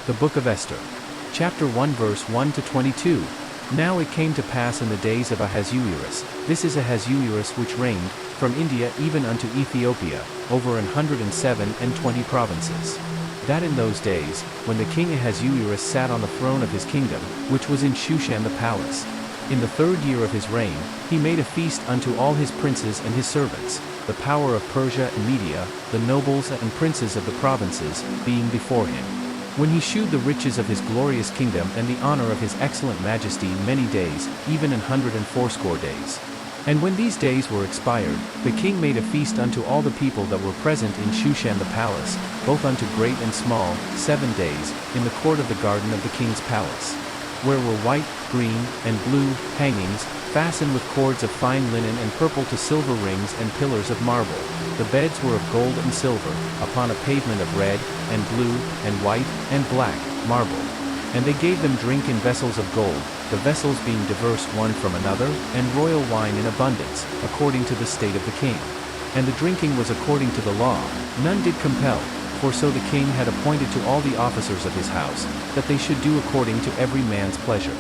The Book of Esther. Chapter 1 verse 1 to 22. Now it came to pass in the days of Ahasuerus, this is Ahasuerus which reigned, from India even unto Ethiopia, over 127 provinces. That in those days, when the king Ahasuerus sat on the throne of his kingdom, which was in Shushan the palace, in the 3rd year of his reign, he made a feast unto all his princes and his servants, the power of Persia and Media, the nobles and princes of the provinces, being before him. When he shewed the riches of his glorious kingdom and the honor of his excellent majesty many days, even 180 days. And when these days were expired, the king made a feast unto all the people that were present in Shushan the palace, both unto great and small, 7 days, in the court of the garden of the king's palace, where were white, green, and blue hangings, fastened with cords of fine linen and purple to silver rings and pillars of marble. The beds were of gold and silver, upon a pavement of red, and blue, and white, and black, marble. And they gave them drink in vessels of gold, the vessels being diverse one from another, and royal wine in abundance, according to the state of the king. And the drinking was according to the law, none did compel, for so the king had appointed to all the officers of his house, that they should do according to every man's pleasure.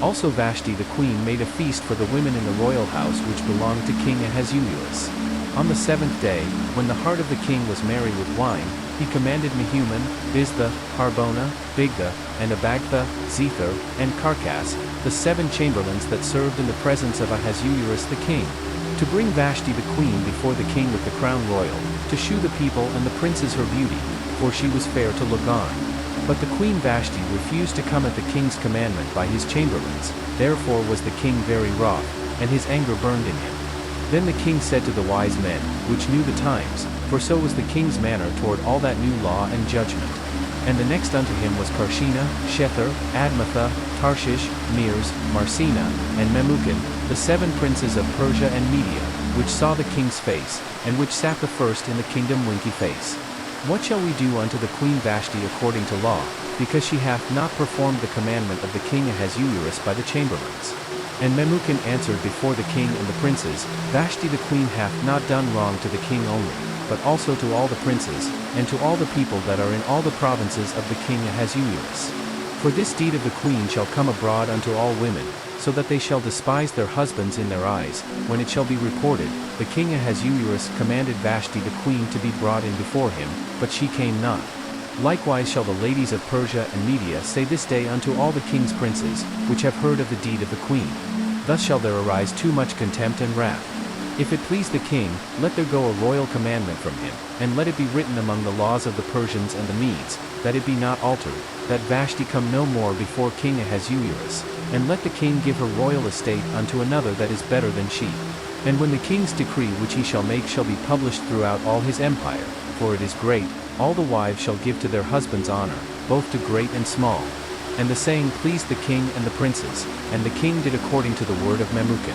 Also Vashti the queen made a feast for the women in the royal house which belonged to King Ahasuerus. On the 7th day, when the heart of the king was merry with wine, he commanded Mehuman, Biztha, Harbona, Bigtha, and Abagtha, Zethar, and Carcas, the 7 chamberlains that served in the presence of Ahasuerus the king, to bring Vashti the queen before the king with the crown royal, to shew the people and the princes her beauty, for she was fair to look on. But the queen Vashti refused to come at the king's commandment by his chamberlains, therefore was the king very wroth, and his anger burned in him. Then the king said to the wise men, which knew the times, for so was the king's manner toward all that new law and judgment. And the next unto him was Carshena, Shethar, Admatha, Tarshish, Meres, Marsena, and Memucan, the 7 princes of Persia and Media, which saw the king's face, and which sat the first in the kingdom winky face. What shall we do unto the queen Vashti according to law, because she hath not performed the commandment of the king Ahasuerus by the chamberlains? And Memucan answered before the king and the princes, Vashti the queen hath not done wrong to the king only, but also to all the princes, and to all the people that are in all the provinces of the king Ahasuerus. For this deed of the queen shall come abroad unto all women, so that they shall despise their husbands in their eyes, when it shall be reported, the king Ahasuerus commanded Vashti the queen to be brought in before him, but she came not. Likewise shall the ladies of Persia and Media say this day unto all the king's princes, which have heard of the deed of the queen. Thus shall there arise too much contempt and wrath. If it please the king, let there go a royal commandment from him, and let it be written among the laws of the Persians and the Medes, that it be not altered, that Vashti come no more before King Ahasuerus, and let the king give her royal estate unto another that is better than she. And when the king's decree which he shall make shall be published throughout all his empire, for it is great, all the wives shall give to their husbands honor, both to great and small. And the saying pleased the king and the princes, and the king did according to the word of Memucan.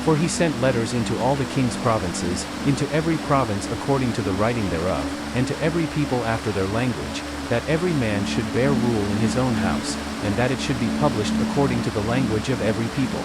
For he sent letters into all the king's provinces, into every province according to the writing thereof, and to every people after their language, that every man should bear rule in his own house, and that it should be published according to the language of every people.